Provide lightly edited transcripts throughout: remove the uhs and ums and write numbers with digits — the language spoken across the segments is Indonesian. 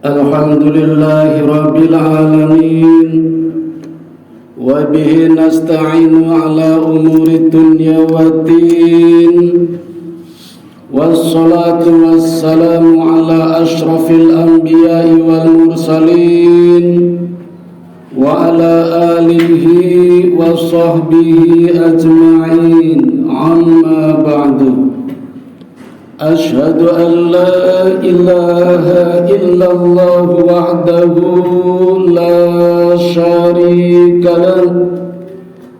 Alhamdulillahi Rabbil Alamin. Wa bihi nasta'inu ala umuri dunya waddin. Wassalatu wassalamu ala ashrafil anbiya'i wal mursalin. Wa ala alihi wa sahbihi ajma'in. Amma ba'du. Ashhadu an la ilaha illallah wahdahu la syarika lahu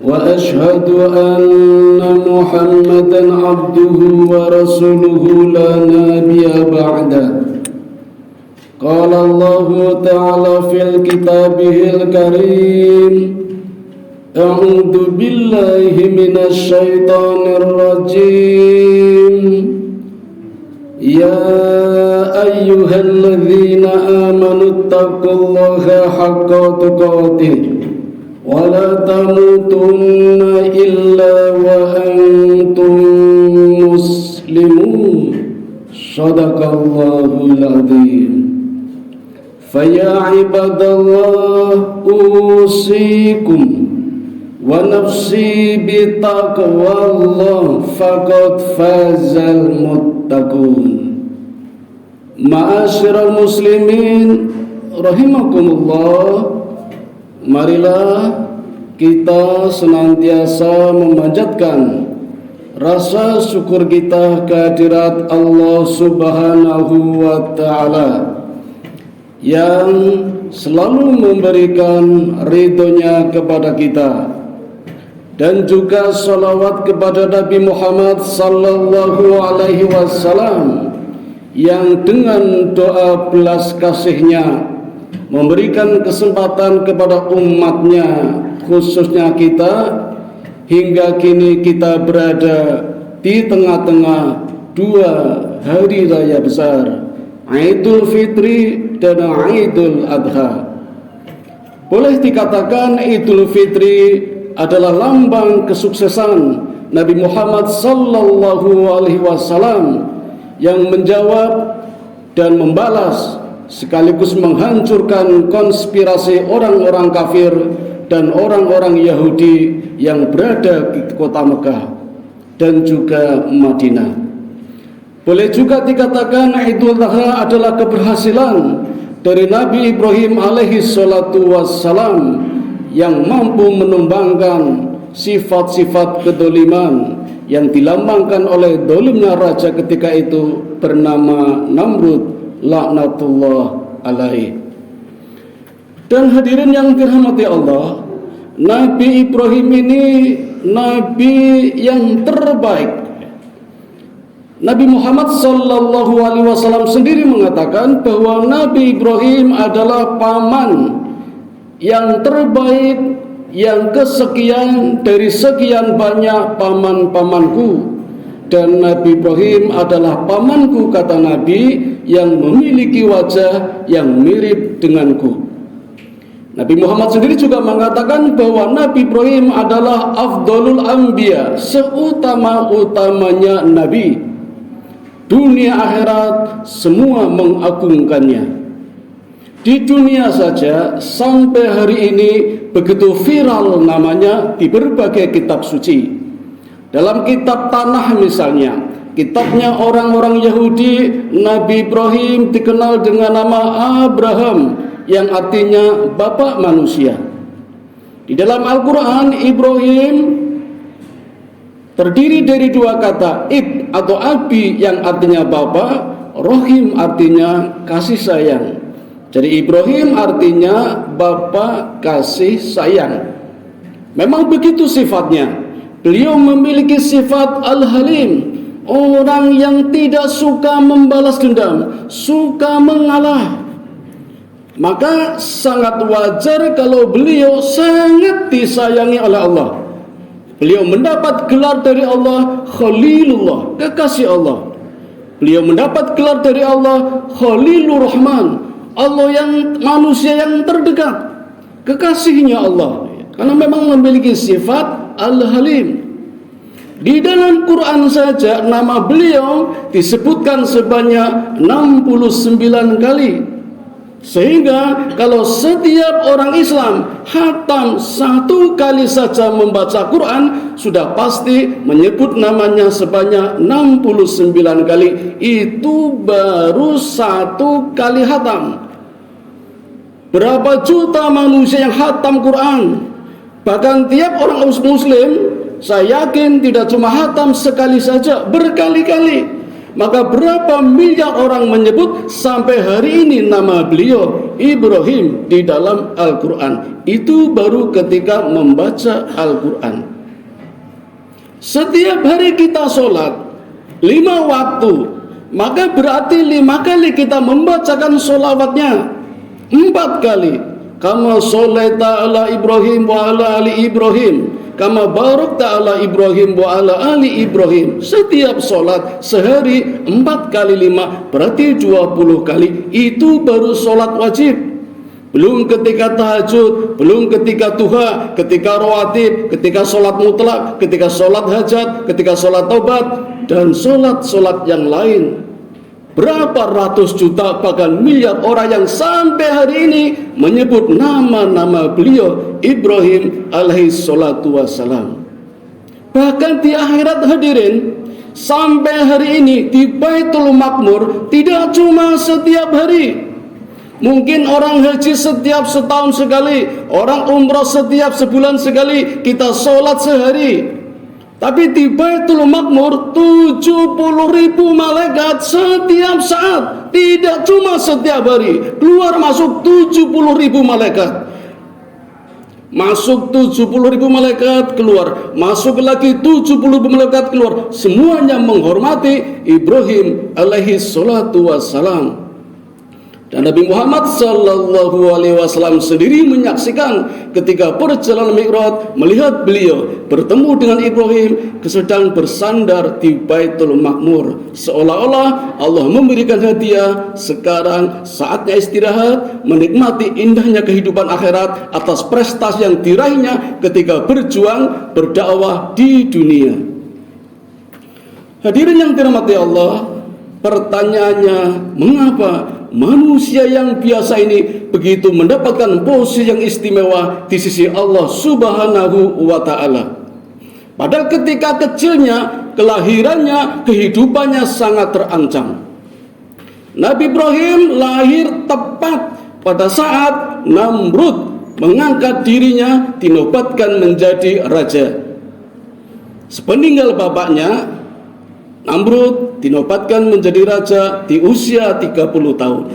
wa ashhadu anna Muhammadan abduhu wa rasuluhu la nabiyya ba'dah. Qala Allah ta'ala fil kitabihil karim, a'udzu billahi minasy syaithanir rajim. Ya ayyuhalladzina amanu taqullaha haqqa tuqatih wa la tamutunna illa wa antum muslimun. Shadaqallahul adzim. Faya ibadallah usikum wa nafsi bitaqwallah faqad fazal muttaqun. Ma'asyiral muslimin rahimakumullah, marilah kita senantiasa memanjatkan rasa syukur kita kehadirat Allah Subhanahu wa ta'ala yang selalu memberikan ridhonya kepada kita, dan juga salawat kepada Nabi Muhammad sallallahu alaihi wasallam yang dengan doa belas kasihnya memberikan kesempatan kepada umatnya, khususnya kita, hingga kini kita berada di tengah-tengah dua hari raya besar, Idul Fitri dan Idul Adha. Boleh dikatakan Idul Fitri adalah lambang kesuksesan Nabi Muhammad sallallahu alaihi wasallam yang menjawab dan membalas sekaligus menghancurkan konspirasi orang-orang kafir dan orang-orang Yahudi yang berada di kota Mekah dan juga Madinah. Boleh juga dikatakan Idul Adha adalah keberhasilan dari Nabi Ibrahim alaihi salatu wassalam yang mampu menumbangkan sifat-sifat kedoliman yang dilambangkan oleh dolimnya raja ketika itu bernama Namrud laknatullah alaihi. Dan hadirin yang dirahmati Allah, Nabi Ibrahim ini nabi yang terbaik. Nabi Muhammad sallallahu alaihi wasallam sendiri mengatakan bahwa Nabi Ibrahim adalah paman yang terbaik, yang kesekian dari sekian banyak paman-pamanku. Dan Nabi Ibrahim adalah pamanku, kata Nabi, yang memiliki wajah yang mirip denganku. Nabi Muhammad sendiri juga mengatakan bahwa Nabi Ibrahim adalah afdalul anbiya, seutama-utamanya nabi. Dunia akhirat semua mengagungkannya. Di dunia saja sampai hari ini begitu viral namanya di berbagai kitab suci. Dalam kitab Tanah misalnya, kitabnya orang-orang Yahudi, Nabi Ibrahim dikenal dengan nama Abraham yang artinya bapak manusia. Di dalam Al-Quran, Ibrahim terdiri dari dua kata, ib atau abi yang artinya bapak, rohim artinya kasih sayang. Jadi Ibrahim artinya Bapa kasih sayang. Memang begitu sifatnya. Beliau memiliki sifat Al-Halim, orang yang tidak suka membalas dendam, suka mengalah. Maka sangat wajar kalau beliau sangat disayangi oleh Allah. Beliau mendapat gelar dari Allah Khalilullah, kekasih Allah. Beliau mendapat gelar dari Allah Khalilur Rahman, Allah yang manusia yang terdekat, kekasihnya Allah, karena memang memiliki sifat Al-Halim. Di dalam Quran saja nama beliau disebutkan sebanyak 69 kali. Sehingga kalau setiap orang Islam khatam 1 kali saja membaca Quran, sudah pasti menyebut namanya sebanyak 69 kali. Itu baru 1 kali khatam. Berapa juta manusia yang khatam Quran? Bahkan tiap orang muslim, saya yakin tidak cuma khatam sekali saja, berkali-kali. Maka berapa miliar orang menyebut sampai hari ini nama beliau Ibrahim di dalam Al-Quran. Itu baru ketika membaca Al-Quran. Setiap hari kita sholat 5 waktu, maka berarti 5 kali kita membacakan sholawatnya. 4 kali. Kama sholaita ala Ibrahim wa ala ali Ibrahim, kama barakta ala Ibrahim wa ala ali Ibrahim. Setiap sholat sehari 4 kali 5 berarti 20 kali. Itu baru sholat wajib. Belum ketika tahajud, belum ketika duha, ketika rawatib, ketika sholat mutlak, ketika sholat hajat, ketika sholat taubat, dan sholat-sholat yang lain. Berapa ratus juta bahkan miliar orang yang sampai hari ini menyebut nama-nama beliau Ibrahim alaihi salatu wassalam. Bahkan di akhirat hadirin, sampai hari ini di Baitul Maqmur tidak cuma setiap hari. Mungkin orang haji setiap setahun sekali, orang umrah setiap sebulan sekali, kita sholat sehari. Tapi di Baitul Maqmur 70.000 malaikat setiap saat, tidak cuma setiap hari. Keluar masuk 70.000 malaikat. Masuk 70.000 malaikat, keluar. Masuk lagi 70.000 malaikat, keluar. Semuanya menghormati Ibrahim alaihi salatu wassalam. Dan Nabi Muhammad sallallahu alaihi wasallam sendiri menyaksikan ketika perjalanan Mi'raj, melihat beliau bertemu dengan Ibrahim sedang bersandar di Baitul Maqmur. Seolah-olah Allah memberikan hadiah, sekarang saatnya istirahat, menikmati indahnya kehidupan akhirat atas prestasi yang diraihnya ketika berjuang berdakwah di dunia. Hadirin yang dirahmati Allah, pertanyaannya, mengapa manusia yang biasa ini begitu mendapatkan posisi yang istimewa di sisi Allah Subhanahu wa ta'ala? Padahal ketika kecilnya, kelahirannya, kehidupannya sangat terancam. Nabi Ibrahim lahir tepat pada saat Namrud mengangkat dirinya, dinobatkan menjadi raja. Sepeninggal bapaknya, Namrud dinobatkan menjadi raja di usia 30 tahun.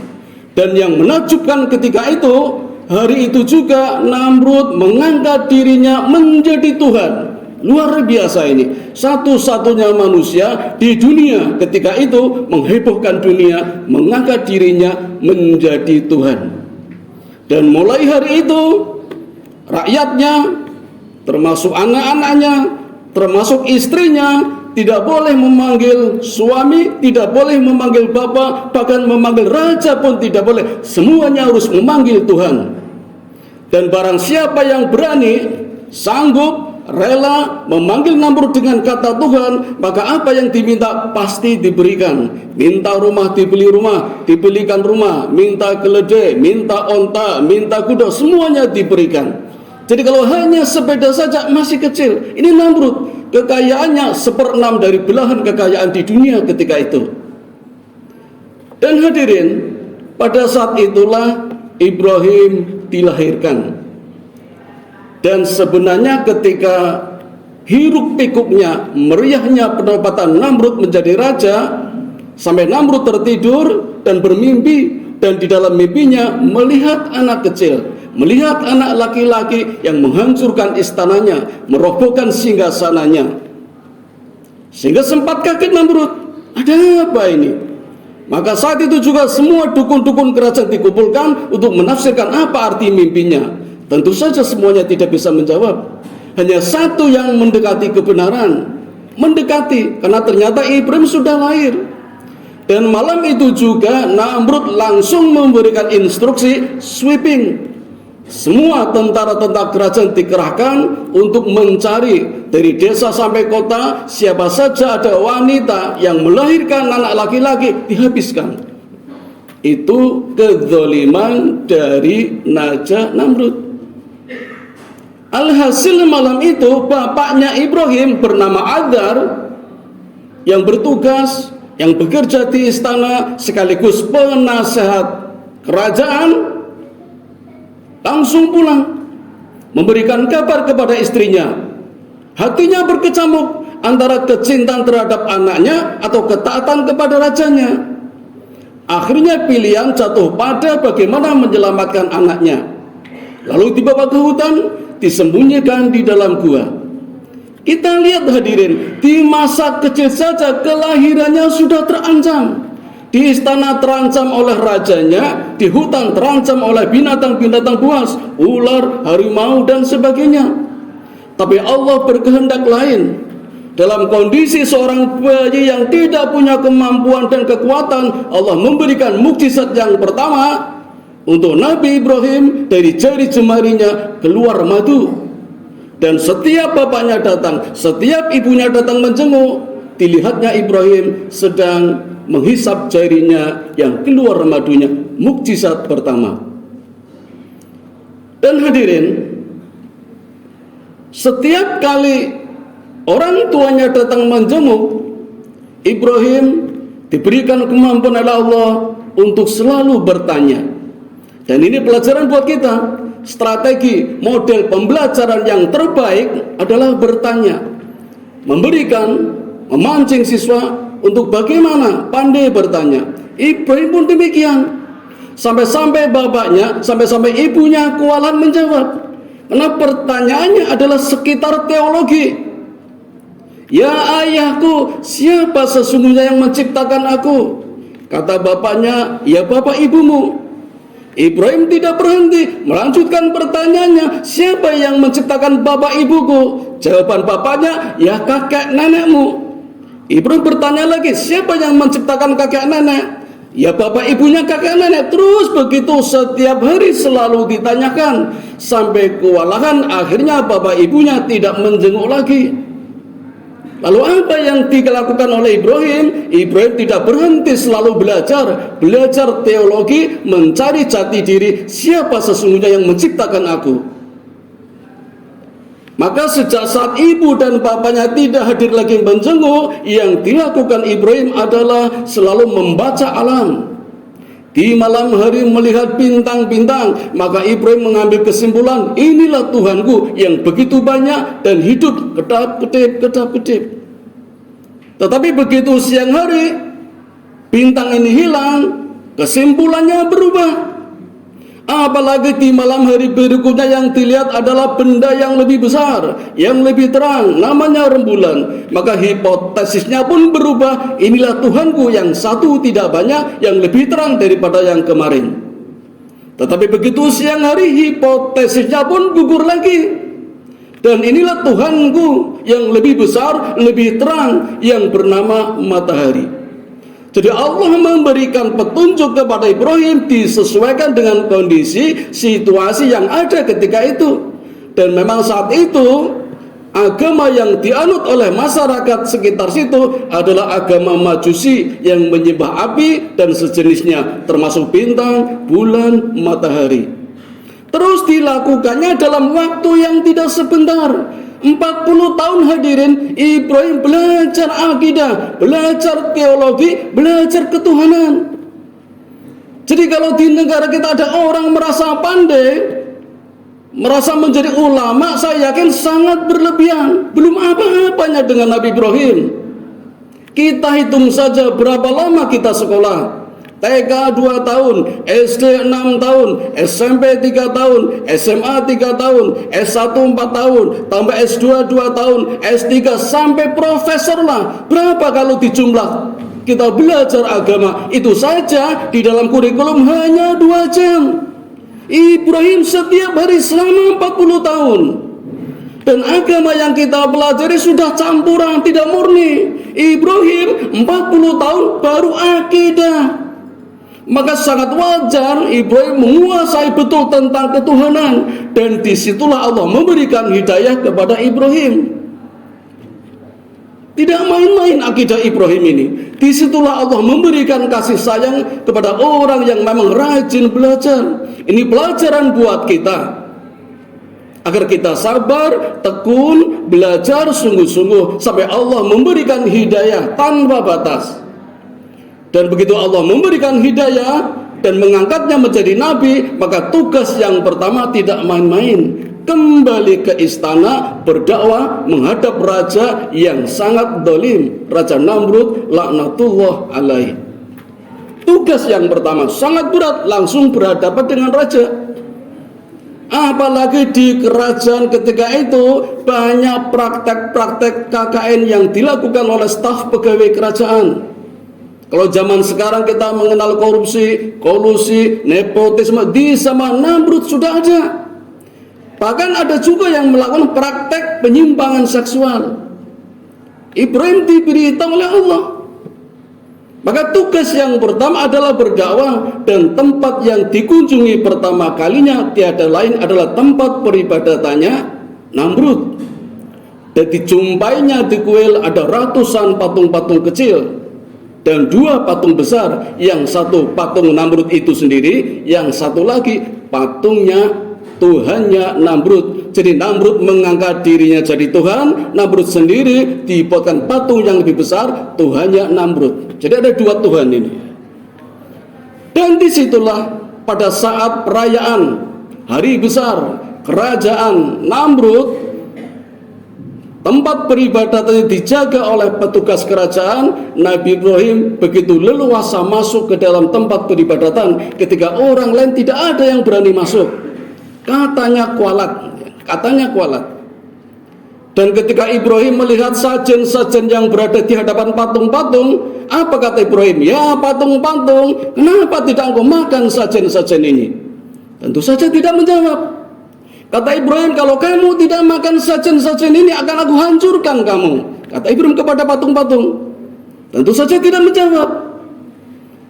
Dan yang menakjubkan ketika itu, hari itu juga Namrud mengangkat dirinya menjadi Tuhan. Luar biasa ini. Satu-satunya manusia di dunia ketika itu menghebohkan dunia, mengangkat dirinya menjadi Tuhan. Dan mulai hari itu, rakyatnya, termasuk anak-anaknya, termasuk istrinya, tidak boleh memanggil suami, tidak boleh memanggil bapak, bahkan memanggil raja pun tidak boleh. Semuanya harus memanggil Tuhan. Dan barang siapa yang berani, sanggup, rela memanggil Namrud dengan kata Tuhan, maka apa yang diminta pasti diberikan. Minta rumah, dibeli rumah, dibelikan rumah. Minta keledai, minta onta, minta kuda, semuanya diberikan. Jadi kalau hanya sepeda saja masih kecil. Ini Namrud, kekayaannya 1/6 dari belahan kekayaan di dunia ketika itu. Dan hadirin, pada saat itulah Ibrahim dilahirkan. Dan sebenarnya ketika hiruk pikuknya, meriahnya penobatan Namrud menjadi raja, sampai Namrud tertidur dan bermimpi, dan di dalam mimpinya melihat anak kecil, melihat anak laki-laki yang menghancurkan istananya, merobohkan singgasananya. Sehingga sempat kaget Namrud, ada apa ini? Maka saat itu juga semua dukun-dukun kerajaan dikumpulkan untuk menafsirkan apa arti mimpinya. Tentu saja semuanya tidak bisa menjawab. Hanya satu yang mendekati kebenaran. Mendekati, karena ternyata Ibrahim sudah lahir. Dan malam itu juga Namrud langsung memberikan instruksi sweeping. Semua tentara-tentara kerajaan dikerahkan untuk mencari dari desa sampai kota, siapa saja ada wanita yang melahirkan anak laki-laki dihabiskan. Itu kezaliman dari Naja Namrud. Alhasil malam itu bapaknya Ibrahim bernama Azar yang bertugas, yang bekerja di istana sekaligus penasehat kerajaan, langsung pulang memberikan kabar kepada istrinya. Hatinya berkecamuk antara kecintaan terhadap anaknya atau ketaatan kepada rajanya. Akhirnya pilihan jatuh pada bagaimana menyelamatkan anaknya. Lalu dibawa ke hutan, disembunyikan di dalam gua. Kita lihat hadirin, di masa kecil saja kelahirannya sudah terancam. Di istana terancam oleh rajanya, di hutan terancam oleh binatang-binatang buas, ular, harimau, dan sebagainya. Tapi Allah berkehendak lain. Dalam kondisi seorang bayi yang tidak punya kemampuan dan kekuatan, Allah memberikan mukjizat yang pertama. Untuk Nabi Ibrahim, dari jari jemarinya keluar madu. Dan setiap bapaknya datang, setiap ibunya datang menjenguk, dilihatnya Ibrahim sedang menghisap jarinya yang keluar madunya. Mukjizat pertama. Dan hadirin, setiap kali orang tuanya datang menjenguk, Ibrahim diberikan kemampuan oleh Allah untuk selalu bertanya. Dan ini pelajaran buat kita. Strategi model pembelajaran yang terbaik adalah bertanya, memberikan, memancing siswa untuk bagaimana pandai bertanya. Ibrahim pun demikian. Sampai-sampai bapaknya, sampai-sampai ibunya kewalahan menjawab. Karena pertanyaannya adalah sekitar teologi. Ya ayahku, siapa sesungguhnya yang menciptakan aku? Kata bapaknya, ya bapak ibumu. Ibrahim tidak berhenti, melanjutkan pertanyaannya, siapa yang menciptakan bapak ibuku? Jawaban bapaknya, ya kakek nenekmu. Ibrahim bertanya lagi, siapa yang menciptakan kakek nenek? Ya bapak ibunya kakek nenek. Terus begitu setiap hari selalu ditanyakan, sampai kewalahan akhirnya bapak ibunya tidak menjenguk lagi. Lalu apa yang dilakukan oleh Ibrahim? Ibrahim tidak berhenti, selalu belajar teologi, mencari jati diri, siapa sesungguhnya yang menciptakan aku. Maka sejak saat ibu dan bapaknya tidak hadir lagi menjenguk, yang dilakukan Ibrahim adalah selalu membaca alam. Di malam hari melihat bintang-bintang, maka Ibrahim mengambil kesimpulan, inilah Tuhanku yang begitu banyak dan hidup kedap-kedip. Tetapi begitu siang hari, bintang ini hilang, kesimpulannya berubah. Apalagi di malam hari berikutnya yang dilihat adalah benda yang lebih besar, yang lebih terang, namanya rembulan. Maka hipotesisnya pun berubah, inilah Tuhanku yang satu tidak banyak, yang lebih terang daripada yang kemarin. Tetapi begitu siang hari, hipotesisnya pun gugur lagi. Dan inilah Tuhanku yang lebih besar, lebih terang, yang bernama matahari. Jadi Allah memberikan petunjuk kepada Ibrahim disesuaikan dengan kondisi, situasi yang ada ketika itu. Dan memang saat itu agama yang dianut oleh masyarakat sekitar situ adalah agama Majusi yang menyembah api dan sejenisnya, termasuk bintang, bulan, matahari. Terus dilakukannya dalam waktu yang tidak sebentar. 40 tahun hadirin, Ibrahim belajar akidah, belajar teologi, belajar ketuhanan. Jadi kalau di negara kita ada orang merasa pandai, merasa menjadi ulama, saya yakin sangat berlebihan. Belum apa-apanya dengan Nabi Ibrahim. Kita hitung saja berapa lama kita sekolah. TK 2 tahun, SD 6 tahun, SMP 3 tahun, SMA 3 tahun, S1 4 tahun, tambah S2 2 tahun, S3 sampai profesor lah. Berapa kalau dijumlah kita belajar agama? Itu saja di dalam kurikulum hanya 2 jam. Ibrahim setiap hari selama 40 tahun. Dan agama yang kita pelajari sudah campuran, tidak murni. Ibrahim 40 tahun baru akidah. Maka sangat wajar Ibrahim menguasai betul tentang ketuhanan. Dan disitulah Allah memberikan hidayah kepada Ibrahim. Tidak main-main akidah Ibrahim ini. Disitulah Allah memberikan kasih sayang kepada orang yang memang rajin belajar. Ini pelajaran buat kita, agar kita sabar, tekun, belajar sungguh-sungguh sampai Allah memberikan hidayah tanpa batas. Dan begitu Allah memberikan hidayah dan mengangkatnya menjadi nabi, maka tugas yang pertama tidak main-main. Kembali ke istana berdakwah menghadap raja yang sangat dolim, Raja Namrud laknatullah alaih. Tugas yang pertama sangat berat, langsung berhadapan dengan raja. Apalagi di kerajaan ketika itu banyak praktek-praktek KKN yang dilakukan oleh staf pegawai kerajaan. Kalau zaman sekarang kita mengenal korupsi, kolusi, nepotisme, di zaman Namrud sudah ada. Bahkan ada juga yang melakukan praktek penyimpangan seksual. Ibrahim diberitahu oleh Allah. Maka tugas yang pertama adalah berdakwah, dan tempat yang dikunjungi pertama kalinya tiada lain adalah tempat peribadatannya Namrud. Dan dijumpainya di kuil ada ratusan patung-patung kecil dan 2 patung besar. Yang satu patung Namrud itu sendiri, yang satu lagi patungnya Tuhannya Namrud. Jadi Namrud mengangkat dirinya jadi Tuhan, Namrud sendiri dibuatkan patung yang lebih besar, Tuhannya Namrud. Jadi ada 2 Tuhan ini. Dan disitulah pada saat perayaan hari besar kerajaan Namrud, tempat peribadatannya dijaga oleh petugas kerajaan. Nabi Ibrahim begitu leluasa masuk ke dalam tempat peribadatan ketika orang lain tidak ada yang berani masuk. Katanya kualat. Dan ketika Ibrahim melihat sajen-sajen yang berada di hadapan patung-patung, apa kata Ibrahim? Ya patung-patung, kenapa tidak engkau makan sajen-sajen ini? Tentu saja tidak menjawab. Kata Ibrahim, kalau kamu tidak makan sajen-sajen ini akan aku hancurkan kamu. Kata Ibrahim kepada patung-patung. Tentu saja tidak menjawab.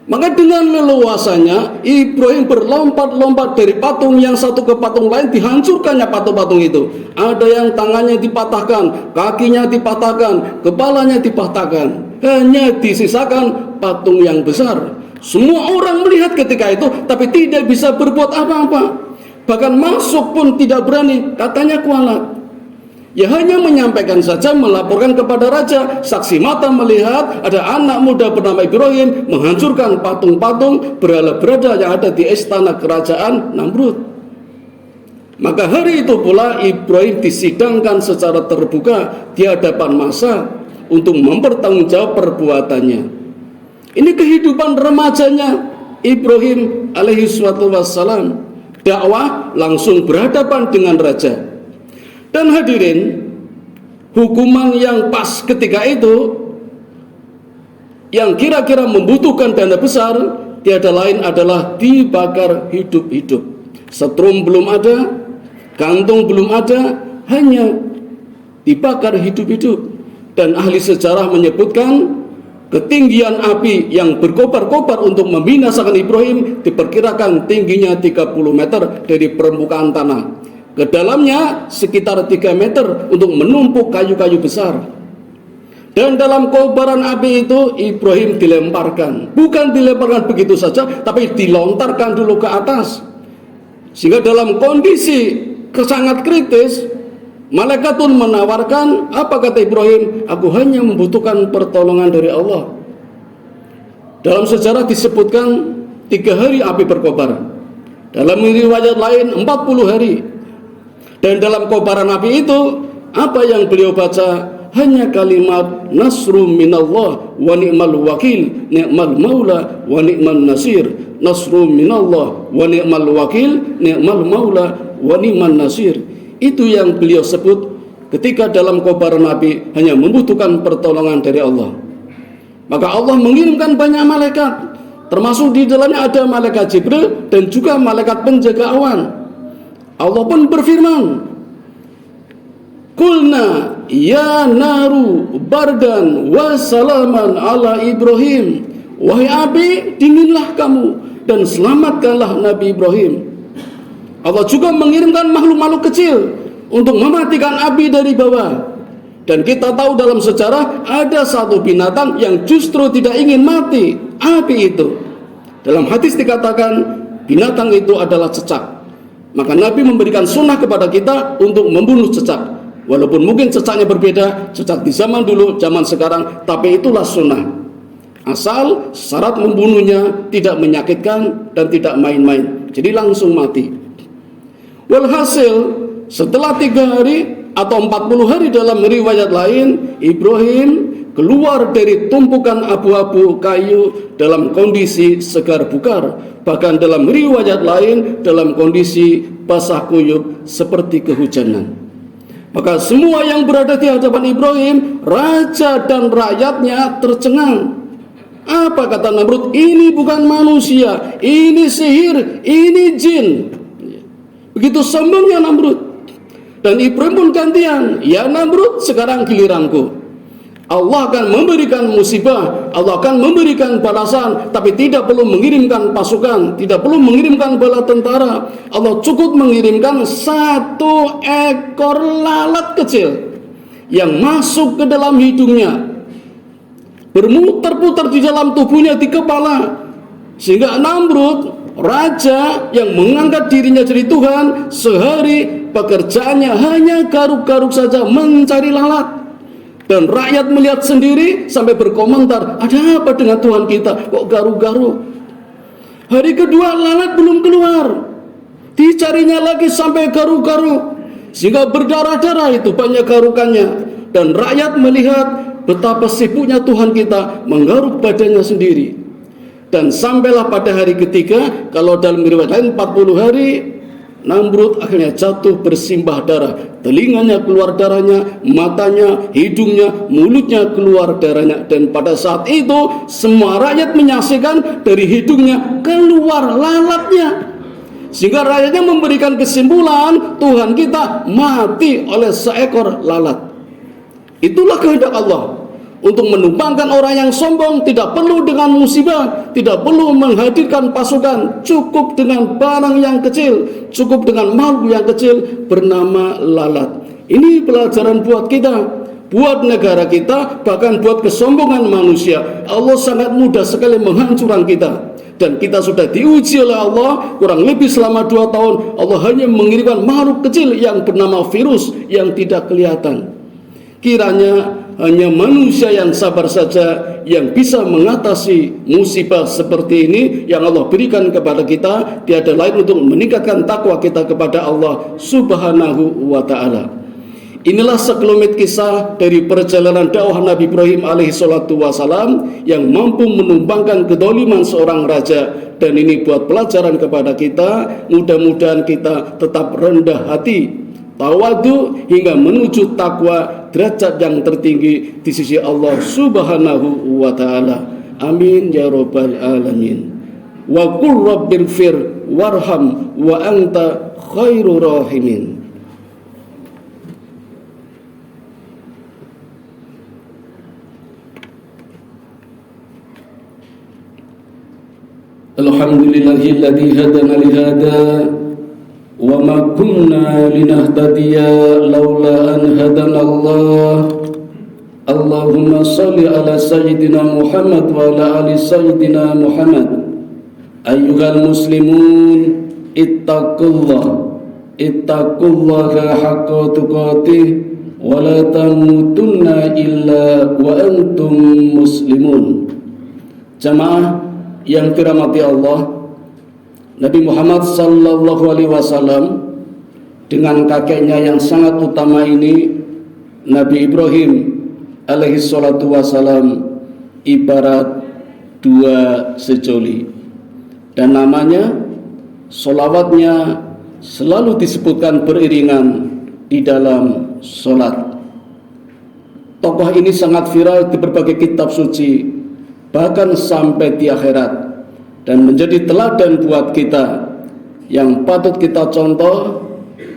Maka dengan leluasanya Ibrahim berlompat-lompat dari patung yang satu ke patung lain, dihancurkannya patung-patung itu. Ada yang tangannya dipatahkan, kakinya dipatahkan, kepalanya dipatahkan. Hanya disisakan patung yang besar. Semua orang melihat ketika itu, tapi tidak bisa berbuat apa-apa. Bahkan masuk pun tidak berani, katanya kualat. Ya hanya menyampaikan saja, melaporkan kepada raja. Saksi mata melihat ada anak muda bernama Ibrahim menghancurkan patung-patung berhala-berhala yang ada di istana kerajaan Namrud. Maka hari itu pula Ibrahim disidangkan secara terbuka di hadapan massa untuk mempertanggungjawab perbuatannya. Ini kehidupan remajanya Ibrahim alaihi wassalam. Dakwah langsung berhadapan dengan raja. Dan hadirin, hukuman yang pas ketika itu, yang kira-kira membutuhkan dana besar, tiada lain adalah dibakar hidup-hidup. Setrum belum ada, gantung belum ada, hanya dibakar hidup-hidup. Dan ahli sejarah menyebutkan ketinggian api yang berkobar-kobar untuk membinasakan Ibrahim diperkirakan tingginya 30 meter dari permukaan tanah. Ke dalamnya sekitar 3 meter untuk menumpuk kayu-kayu besar. Dan dalam kobaran api itu Ibrahim dilemparkan. Bukan dilemparkan begitu saja, tapi dilontarkan dulu ke atas. Sehingga dalam kondisi sangat kritis, malaikat pun menawarkan, apa kata Ibrahim? Aku hanya membutuhkan pertolongan dari Allah. Dalam sejarah disebutkan 3 hari api berkobar. Dalam riwayat lain 40 hari. Dan dalam kobaran api itu, apa yang beliau baca? Hanya kalimat nasrum minallah wa ni'mal wakil, ni'mal maula wa ni'mal nasir. Nasrum minallah wa ni'mal wakil, ni'mal maula wa ni'mal nasir. Itu yang beliau sebut ketika dalam kobaran api hanya membutuhkan pertolongan dari Allah. Maka Allah mengirimkan banyak malaikat, termasuk di dalamnya ada malaikat Jibril dan juga malaikat penjaga awan. Allah pun berfirman, Kulna ya naru bardan wa salaman ala Ibrahim. Wahai api, dinginlah kamu dan selamatkanlah Nabi Ibrahim. Allah juga mengirimkan makhluk-makhluk kecil untuk mematikan api dari bawah. Dan kita tahu dalam sejarah ada satu binatang yang justru tidak ingin mati. Api itu. Dalam hadis dikatakan binatang itu adalah cecak. Maka Nabi memberikan sunnah kepada kita untuk membunuh cecak. Walaupun mungkin cecaknya berbeda, cecak di zaman dulu, zaman sekarang, tapi itulah sunnah. Asal syarat membunuhnya tidak menyakitkan dan tidak main-main. Jadi langsung mati. Walhasil setelah 3 hari atau 40 hari dalam riwayat lain, Ibrahim keluar dari tumpukan abu-abu kayu dalam kondisi segar bukar. Bahkan dalam riwayat lain dalam kondisi basah kuyup seperti kehujanan. Maka semua yang berada di hadapan Ibrahim, raja dan rakyatnya tercengang. Apa kata Namrud? Ini bukan manusia, ini sihir, ini jin. Begitu sombongnya Namrud. Dan Ibrahim pun gantian, ya Namrud, sekarang giliranku. Allah akan memberikan musibah, Allah akan memberikan balasan, tapi tidak perlu mengirimkan pasukan, tidak perlu mengirimkan bala tentara. Allah cukup mengirimkan 1 ekor lalat kecil yang masuk ke dalam hidungnya, bermuter-puter di dalam tubuhnya, di kepala, sehingga Namrud, raja yang menganggap dirinya jadi Tuhan, sehari pekerjaannya hanya garuk-garuk saja mencari lalat. Dan rakyat melihat sendiri sampai berkomentar, ada apa dengan Tuhan kita kok garuk-garuk? Hari kedua lalat belum keluar, dicarinya lagi sampai garuk-garuk, sehingga berdarah-darah itu banyak garukannya. Dan rakyat melihat betapa sibuknya Tuhan kita menggaruk badannya sendiri. Dan sampailah pada hari ketiga, kalau dalam riwayat lain 40 hari, Namrud akhirnya jatuh bersimbah darah. Telinganya keluar darahnya, matanya, hidungnya, mulutnya keluar darahnya. Dan pada saat itu semua rakyat menyaksikan dari hidungnya keluar lalatnya. Sehingga rakyatnya memberikan kesimpulan Tuhan kita mati oleh seekor lalat. Itulah kehendak Allah. Untuk menumpangkan orang yang sombong tidak perlu dengan musibah, tidak perlu menghadirkan pasukan, cukup dengan barang yang kecil, cukup dengan makhluk yang kecil bernama lalat. Ini pelajaran buat kita, buat negara kita, bahkan buat kesombongan manusia. Allah sangat mudah sekali menghancurkan kita. Dan kita sudah diuji oleh Allah kurang lebih selama 2 tahun. Allah hanya mengirimkan makhluk kecil yang bernama virus yang tidak kelihatan. Kiranya hanya manusia yang sabar saja yang bisa mengatasi musibah seperti ini yang Allah berikan kepada kita. Tiada lain untuk meningkatkan takwa kita kepada Allah Subhanahu wa ta'ala. Inilah sekelumit kisah dari perjalanan dakwah Nabi Ibrahim alaihi salatu wassalam yang mampu menumbangkan kedoliman seorang raja. Dan ini buat pelajaran kepada kita. Mudah-mudahan kita tetap rendah hati, tawadu hingga menuju takwa, derajat yang tertinggi di sisi Allah Subhanahu wa ta'ala. Amin ya rabbal alamin. Wa qul rabbighfir warham wa anta khairur rahimin. Alhamdulillahilladzi hadana li hada wa ma kunna linahtadiya laula an hadana Allah. Allahumma salli ala sayyidina Muhammad wa ala ali sayyidina Muhammad. Ayyuhal muslimun, ittaqullaha haqqa tuqatih wa la tamutunna illa wa antum muslimun. Jamaah yang dirahmati Allah, Nabi Muhammad sallallahu alaihi wasallam dengan kakeknya yang sangat utama ini, Nabi Ibrahim alaihi salatu wasallam, ibarat 2 sejoli. Dan namanya, sholawatnya selalu disebutkan beriringan di dalam sholat. Tokoh ini sangat viral di berbagai kitab suci, bahkan sampai di akhirat, dan menjadi teladan buat kita yang patut kita contoh,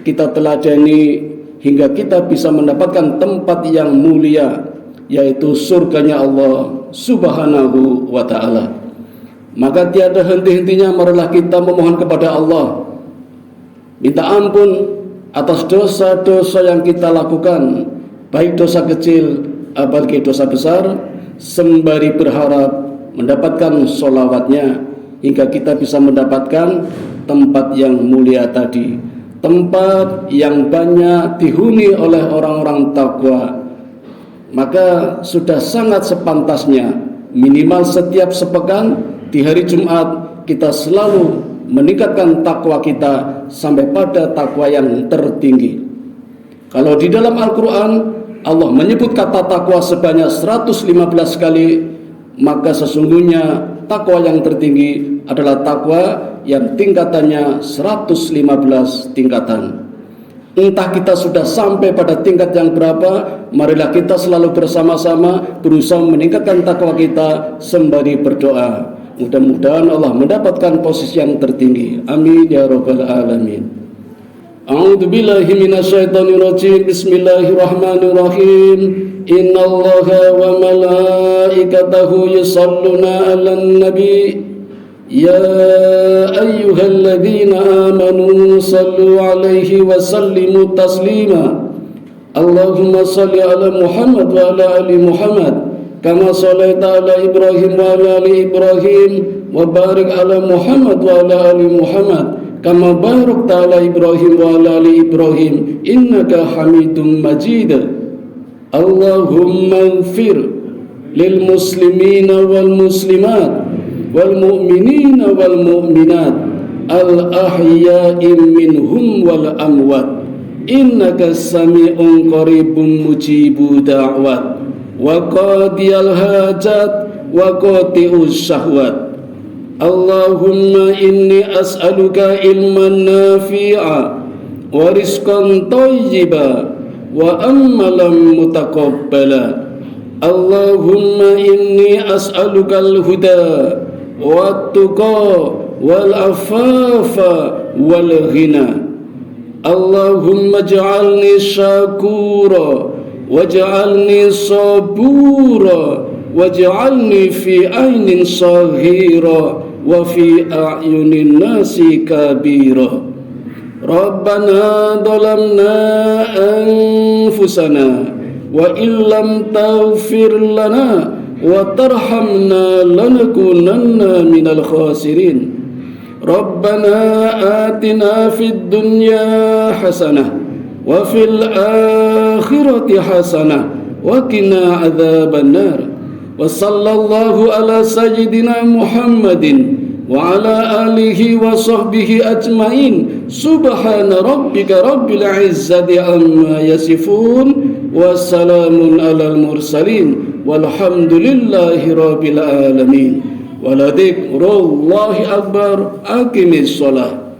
kita teladani hingga kita bisa mendapatkan tempat yang mulia, yaitu surganya Allah Subhanahu wa ta'ala. Maka tiada henti-hentinya marilah kita memohon kepada Allah, minta ampun atas dosa-dosa yang kita lakukan, baik dosa kecil apalagi dosa besar, sembari berharap mendapatkan sholawatnya, hingga kita bisa mendapatkan tempat yang mulia tadi, tempat yang banyak dihuni oleh orang-orang takwa. Maka sudah sangat sepantasnya minimal setiap sepekan di hari Jumat kita selalu meningkatkan takwa kita sampai pada takwa yang tertinggi. Kalau di dalam Al-Quran Allah menyebut kata takwa sebanyak 115 kali, maka sesungguhnya takwa yang tertinggi adalah takwa yang tingkatannya 115 tingkatan. Entah kita sudah sampai pada tingkat yang berapa, marilah kita selalu bersama-sama berusaha meningkatkan takwa kita sembari berdoa. Mudah-mudahan Allah mendapatkan posisi yang tertinggi. Amin ya rabbal alamin. A'udzu billahi minasyaitonir rajim. Bismillahirrahmanirrahim. Innallaha wa malaikatahu yusholluna 'alan nabi. Ya ayyuhalladzina amanu sallu 'alaihi wa sallimu taslima. Allahumma salli 'ala Muhammad wa 'ala ali Muhammad kama shallaita 'ala Ibrahim wa 'ala ali Ibrahim wa barik 'ala Muhammad wa 'ala ali Muhammad kama barakta 'ala Ibrahim wa 'ala ali Ibrahim innaka Hamidum Majid. Allahumma ighfir lil muslimina wal muslimat wal mu'minina wal mu'minat al ahya'i minhum wal amwat innaka sami'un qaribun mujibu da'wat wa qadiyal hajat wa qati'us syahwat. Allahumma inni as'aluka ilman nafi'a wa rizqan thayyiba wa amalan mutaqabbala. Allahumma inni as'aluka al-huda wat-tuqa wal-afafa wal-ghina. Allahumma ij'alni syakura waj'alni sabura waj'alni fi ainin saghira wa fi a'yunin nasi kabira. Rabbana dhalamna anfusana wa illam taghfir lana wa tarhamna lanakunanna minal khasirin. Rabbana atina fid dunya hasanah wa fil akhirati hasanah wa qina adzabannar. Wa sallallahu ala sayyidina Muhammadin wa ala alihi wa sahbihi ajmain. Subhana rabbika rabbil izzati amma yasifun wa salamun alal mursalin walhamdulillahi rabbil alamin. Waladikrullahi akbar. Aqimis sholah.